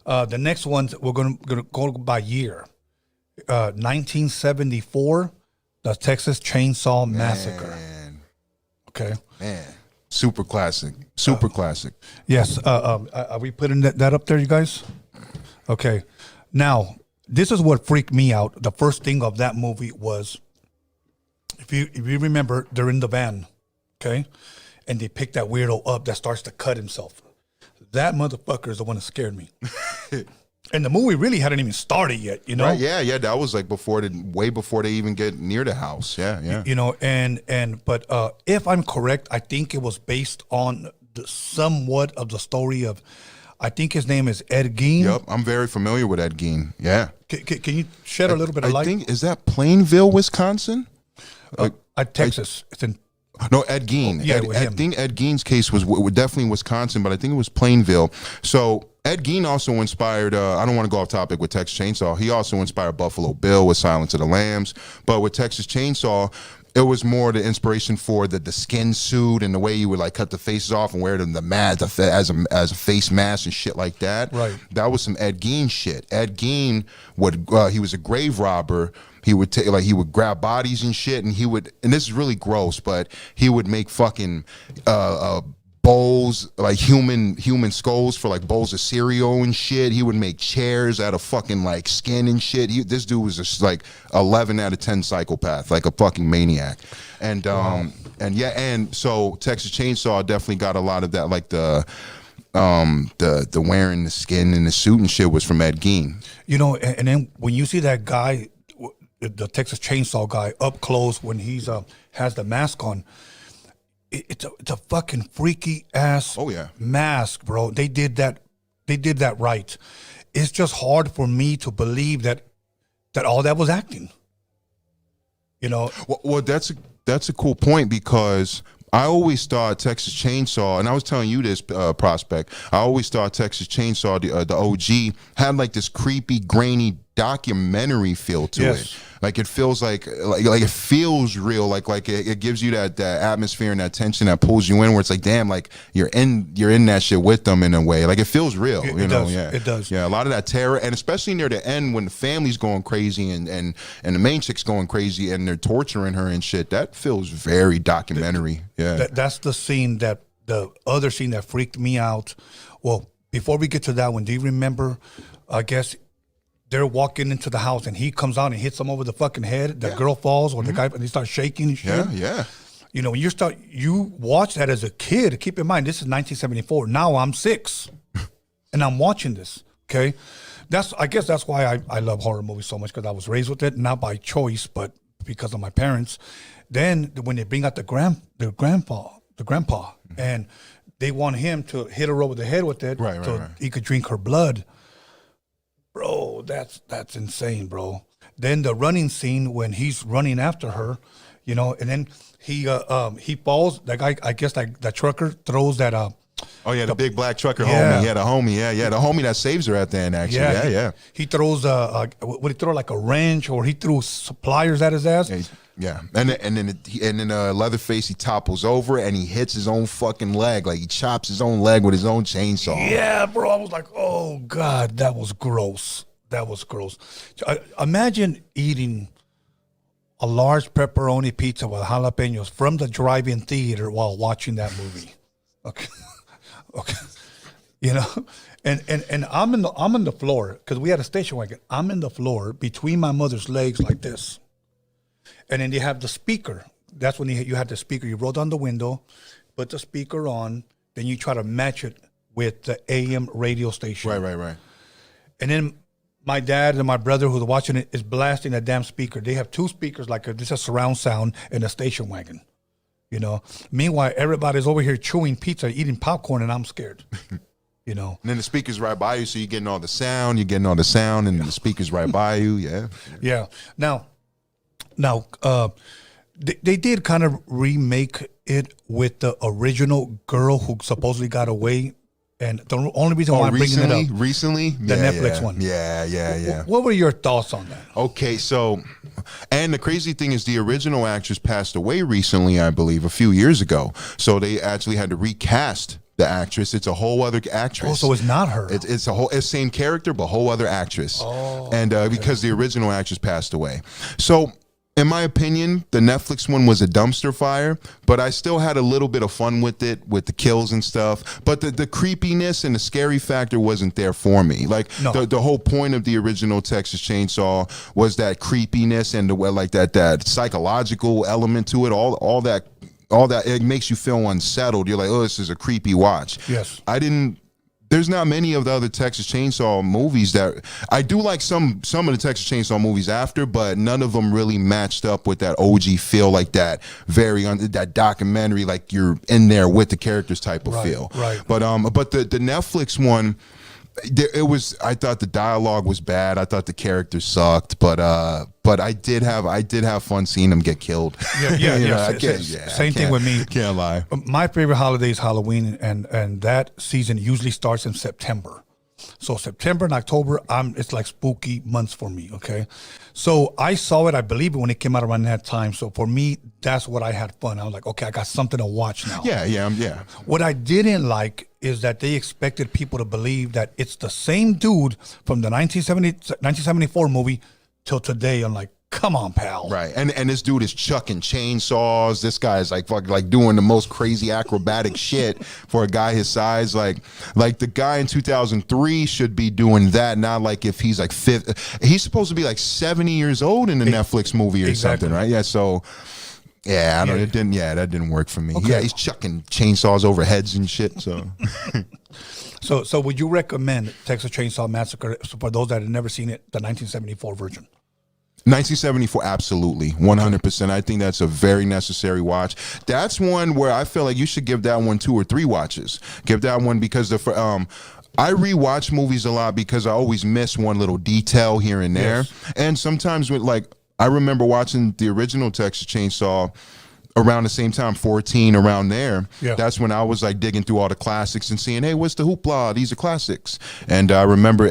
The next ones we're gonna go by year. 1974, the Texas Chainsaw Massacre. Man. Okay. Man. Super classic. Super classic. Yes. Are we putting that up there, you guys? Okay. Now, this is what freaked me out. The first thing of that movie was, if you remember, they're in the van, okay, and they pick that weirdo up that starts to cut himself. That motherfucker is the one that scared me. And the movie really hadn't even started yet, you know? Right, yeah. That was like way before they even get near the house. Yeah. You know, but if I'm correct, I think it was based on somewhat of the story of, I think his name is Ed Gein. Yep, I'm very familiar with Ed Gein. Yeah. Can you shed a little bit of light? I think, is that Plainville, Wisconsin? Texas. It's in. No, Ed Gein. Yeah, I think Ed Gein's case was definitely Wisconsin, but I think it was Plainville. So Ed Gein also inspired, I don't want to go off topic with Texas Chainsaw. He also inspired Buffalo Bill with Silence of the Lambs. But with Texas Chainsaw, it was more the inspiration for the skin suit and the way you would like cut the faces off and wear them as a face mask and shit like that. Right. That was some Ed Gein shit. Ed Gein he was a grave robber. He would he would grab bodies and shit, and and this is really gross, but he would make fucking bowls, like human skulls for like bowls of cereal and shit. He would make chairs out of fucking like skin and shit. This dude was just like 11 out of 10 psychopath, like a fucking maniac. And and so Texas Chainsaw definitely got a lot of that, like the wearing the skin and the suit and shit was from Ed Gein. You know, and then when you see that guy, the Texas Chainsaw guy, up close when he's has the mask on, it's a fucking freaky ass mask, bro. They did that right. It's just hard for me to believe that all that was acting. You know. Well, that's a cool point, because I always thought Texas Chainsaw, and I was telling you this, Prospect, I always thought Texas Chainsaw, the OG, had like this creepy, grainy documentary feel to it. Like it feels like it feels real, like it gives you that atmosphere and that tension that pulls you in, where it's like, damn, like you're in that shit with them in a way. Like it feels real. It does. Yeah. It does. Yeah, a lot of that terror, and especially near the end when the family's going crazy and the main chick's going crazy and they're torturing her and shit. That feels very documentary. That's the other scene that freaked me out. Well, before we get to that one, do you remember? I guess they're walking into the house and he comes out and hits them over the fucking head. The girl falls, or the guy, and he starts shaking and shit. Yeah. You know, when you watch that as a kid, keep in mind, this is 1974. Now I'm 6 and I'm watching this. Okay. I guess that's why I love horror movies so much, because I was raised with it, not by choice, but because of my parents. Then when they bring out the grandpa, and they want him to hit her over the head with it, so he could drink her blood. Bro, that's insane, bro. Then the running scene when he's running after her, you know, and then he falls. That guy, I guess that trucker throws that the big black trucker homie. Yeah, the homie. Yeah, the homie that saves her at the end. Actually, He throws would he throw like a wrench, or he threw pliers at his ass? Yeah, and then Leatherface, he topples over and he hits his own fucking leg, like he chops his own leg with his own chainsaw. Yeah, bro, I was like, oh god, that was gross. Imagine eating a large pepperoni pizza with jalapenos from the drive-in theater while watching that movie. Okay, you know, and I'm in the floor, because we had a station wagon. I'm in the floor between my mother's legs like this. And then you have the speaker. That's when you have the speaker. You roll down the window, put the speaker on, then you try to match it with the AM radio station. Right. And then my dad and my brother who's watching it is blasting that damn speaker. They have 2 speakers, like this is surround sound in a station wagon. You know. Meanwhile, everybody's over here chewing pizza, eating popcorn, and I'm scared. You know. And then the speaker's right by you, so you're getting all the sound. And the speaker's right by you. Yeah. Yeah. Now, they did kind of remake it with the original girl who supposedly got away, and the only reason why I'm bringing it up recently, the Netflix one. Yeah. What were your thoughts on that? Okay, so, and the crazy thing is, the original actress passed away recently, I believe, a few years ago. So they actually had to recast the actress. It's a whole other actress. Oh, so it's not her. It's a whole same character, but whole other actress. Oh, and because the original actress passed away. So in my opinion, the Netflix one was a dumpster fire, but I still had a little bit of fun with it, with the kills and stuff. But the creepiness and the scary factor wasn't there for me. Like No. the whole point of the original Texas Chainsaw was that creepiness and the like that psychological element to it. All that it makes you feel unsettled. You're like, oh, this is a creepy watch. Yes. There's not many of the other Texas Chainsaw movies that I do like. Some of the Texas Chainsaw movies after, but none of them really matched up with that OG feel, like that that documentary, like you're in there with the characters type of feel. Right. But the Netflix one, it was. I thought the dialogue was bad. I thought the characters sucked. But I did have fun seeing them get killed. Yeah. You know, yeah. Same thing with me. Can't lie. My favorite holiday is Halloween, and that season usually starts in September. So September and October, it's like spooky months for me. Okay, so I saw it. I believe it when it came out around that time. So for me, that's what I had fun. I was like, okay, I got something to watch now. Yeah. What I didn't like is that they expected people to believe that it's the same dude from the 1974 movie till today. I'm like, come on, pal. Right, and this dude is chucking chainsaws. This guy is like doing the most crazy acrobatic shit for a guy his size. Like the guy in 2003 should be doing that, not like if he's like he's supposed to be like 70 years old in the Netflix movie or something, right? Yeah, so. Yeah, I don't. It didn't. Yeah, that didn't work for me. Okay. Yeah, he's chucking chainsaws over heads and shit. So, So would you recommend Texas Chainsaw Massacre for those that have never seen it, the 1974 version? 1974, absolutely, 100%. I think that's a very necessary watch. That's one where I feel like you should give that one 2 or 3 watches. Give that one because I rewatch movies a lot because I always miss one little detail here and there, and sometimes with I remember watching the original Texas Chainsaw around the same time, 14, around there. Yeah. That's when I was like digging through all the classics and seeing, hey, what's the hoopla? These are classics. And I remember,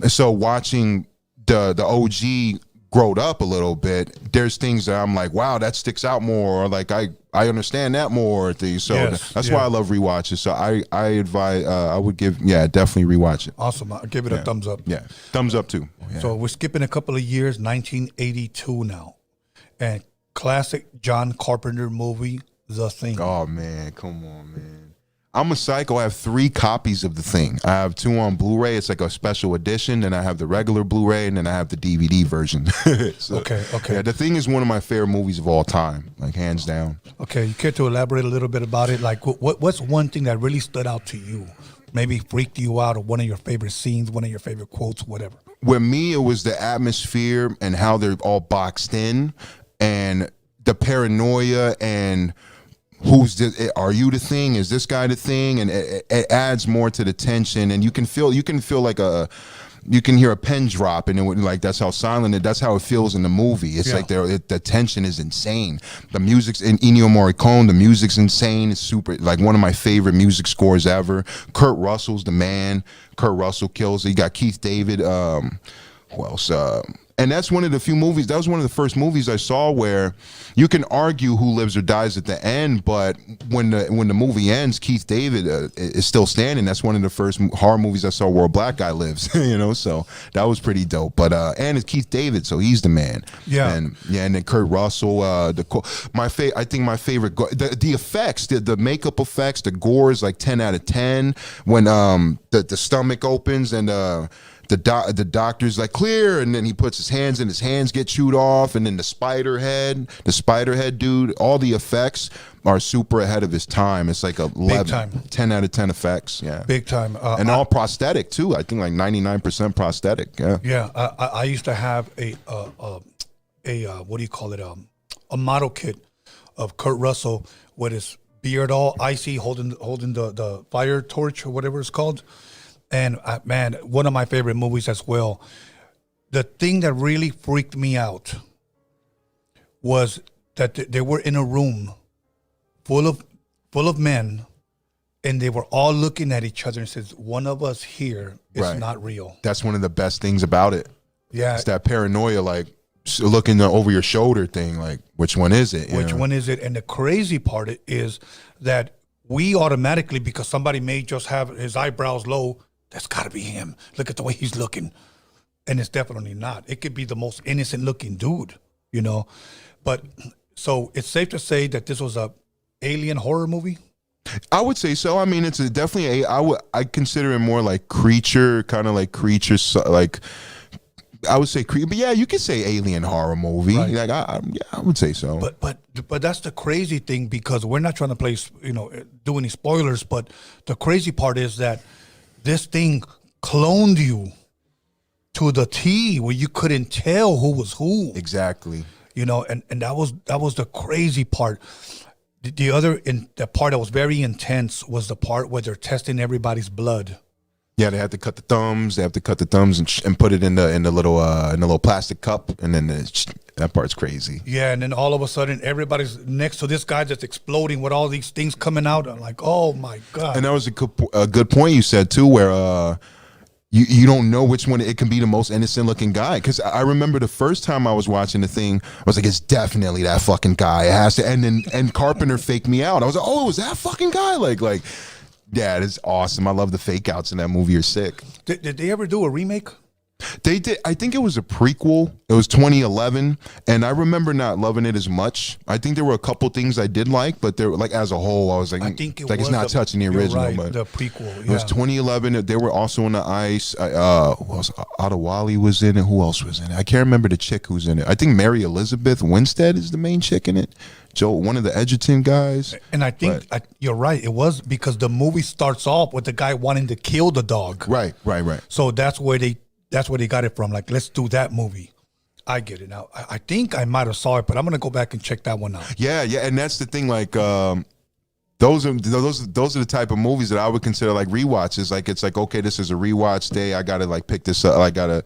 so watching the OG growed up a little bit, there's things that I'm like, wow, that sticks out more, or like I understand that more. So that's why I love rewatches. So I advise, I would give, definitely rewatch it. Awesome. I'll give it a thumbs up. Yeah, thumbs up too. Yeah. So we're skipping a couple of years, 1982 now. And classic John Carpenter movie, The Thing. Oh, man, come on, man. I'm a psycho. I have 3 copies of The Thing. I have 2 on Blu-ray. It's like a special edition. Then I have the regular Blu-ray, and then I have the DVD version. So, Okay. Yeah, The Thing is one of my favorite movies of all time, like hands down. Okay, you care to elaborate a little bit about it? Like, what's one thing that really stood out to you? Maybe freaked you out, or one of your favorite scenes, one of your favorite quotes, whatever. With me, it was the atmosphere and how they're all boxed in, and the paranoia, and are you the thing? Is this guy the thing? And it adds more to the tension, and you can feel like you can hear a pen drop, and it would, like, that's how silent that's how it feels in the movie. It's like the tension is insane. The music's in Ennio Morricone. The music's insane. It's super, like one of my favorite music scores ever. Kurt Russell's the man. Kurt Russell kills it. You got Keith David. Who else? And that's one of the few movies. That was one of the first movies I saw where you can argue who lives or dies at the end, but when the movie ends, Keith David is still standing. That's one of the first horror movies I saw where a black guy lives. So that was pretty dope. But and it's Keith David, so he's the man. Yeah. And then Kurt Russell. I think my favorite the effects, the makeup effects, the gore is like 10 out of 10 when the stomach opens and the doctor's like, clear, and then he puts his hands and his hands get chewed off, and then the spider head dude, all the effects are super ahead of his time. It's like 10 out of 10 effects. Yeah, big time. And all prosthetic too. I think like 99% prosthetic. Yeah. I used to have a what do you call it, a model kit of Kurt Russell with his beard all icy, holding the fire torch or whatever it's called. And man, one of my favorite movies as well. The thing that really freaked me out was that they were in a room full of men, and they were all looking at each other and says, "One of us here is not real." That's one of the best things about it. Yeah, it's that paranoia, like looking over your shoulder thing. Like, which one is it? Which one is it? And the crazy part is that we automatically, because somebody may just have his eyebrows low, that's got to be him. Look at the way he's looking. And it's definitely not. It could be the most innocent looking dude, you know. But so it's safe to say that this was a alien horror movie. I would say so. I mean, it's definitely I consider it more like creature, kind of like creature, like I would say creature. But yeah, you could say alien horror movie. Right. Like I would say so. But that's the crazy thing, because we're not trying to play, do any spoilers. But the crazy part is that this thing cloned you to the T, where you couldn't tell who was who. Exactly. And that was the crazy part. The part that was very intense was the part where they're testing everybody's blood. Yeah, they had to cut the thumbs. They have to cut the thumbs and put it in the little plastic cup, and then that part's crazy. Yeah, and then all of a sudden, everybody's next to this guy that's exploding with all these things coming out. I'm like, oh my god! And that was a good point you said too, where you don't know which one. It can be the most innocent looking guy, because I remember the first time I was watching the thing, I was like, it's definitely that fucking guy. It has to. And Carpenter faked me out. I was like, oh, it was that fucking guy. Like. Yeah, it's awesome. I love the fake outs in that movie. Are sick. Did they ever do a remake? They did. I think it was a prequel. It was 2011, and I remember not loving it as much. I think there were a couple things I did like, but there, like as a whole, I was like, I think it's not touching the original. Right, but the prequel. Yeah. It was 2011. They were also on the ice. Who else? Adewale was in it. Who else was in it? I can't remember the chick who's in it. I think Mary Elizabeth Winstead is the main chick in it. Joe, one of the Edgerton guys. And I think you're right. It was because the movie starts off with the guy wanting to kill the dog. Right. So that's where they got it from. Like, let's do that movie. I get it now. I think I might have saw it, but I'm gonna go back and check that one out. Yeah, and that's the thing. Like, those are the type of movies that I would consider like rewatches. Like, it's like, okay, this is a rewatch day. I gotta like pick this up. I gotta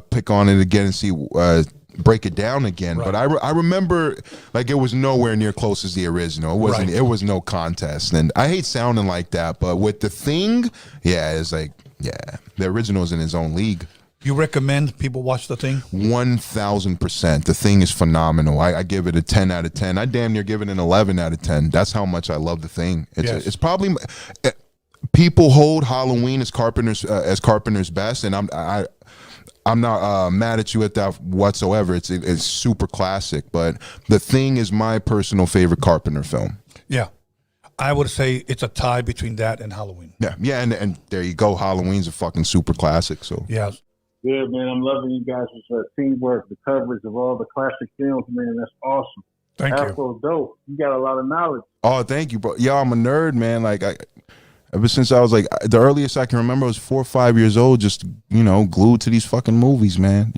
pick on it again and see. Break it down again. Right. But I remember like it was nowhere near close as the original. It wasn't. Right. It was no contest. And I hate sounding like that, but with The Thing, yeah, it's like, yeah, the original is in his own league. You recommend people watch The Thing? 1000%. The Thing is phenomenal. I give it a 10 out of 10. I damn near give it an 11 out of 10. That's how much I love The Thing. It's probably people hold Halloween as Carpenter's best, and I'm not mad at you at that whatsoever. It's super classic, but The Thing is my personal favorite Carpenter film. Yeah, I would say it's a tie between that and Halloween. Yeah, and there you go. Halloween's a fucking super classic. So yeah, man, I'm loving you guys' teamwork, the coverage of all the classic films, man. That's awesome. Thank you. Afro dope. You got a lot of knowledge. Oh, thank you, bro. Yeah, I'm a nerd, man. Like ever since I was like, the earliest I can remember was 4 or 5 years old, just, glued to these fucking movies, man.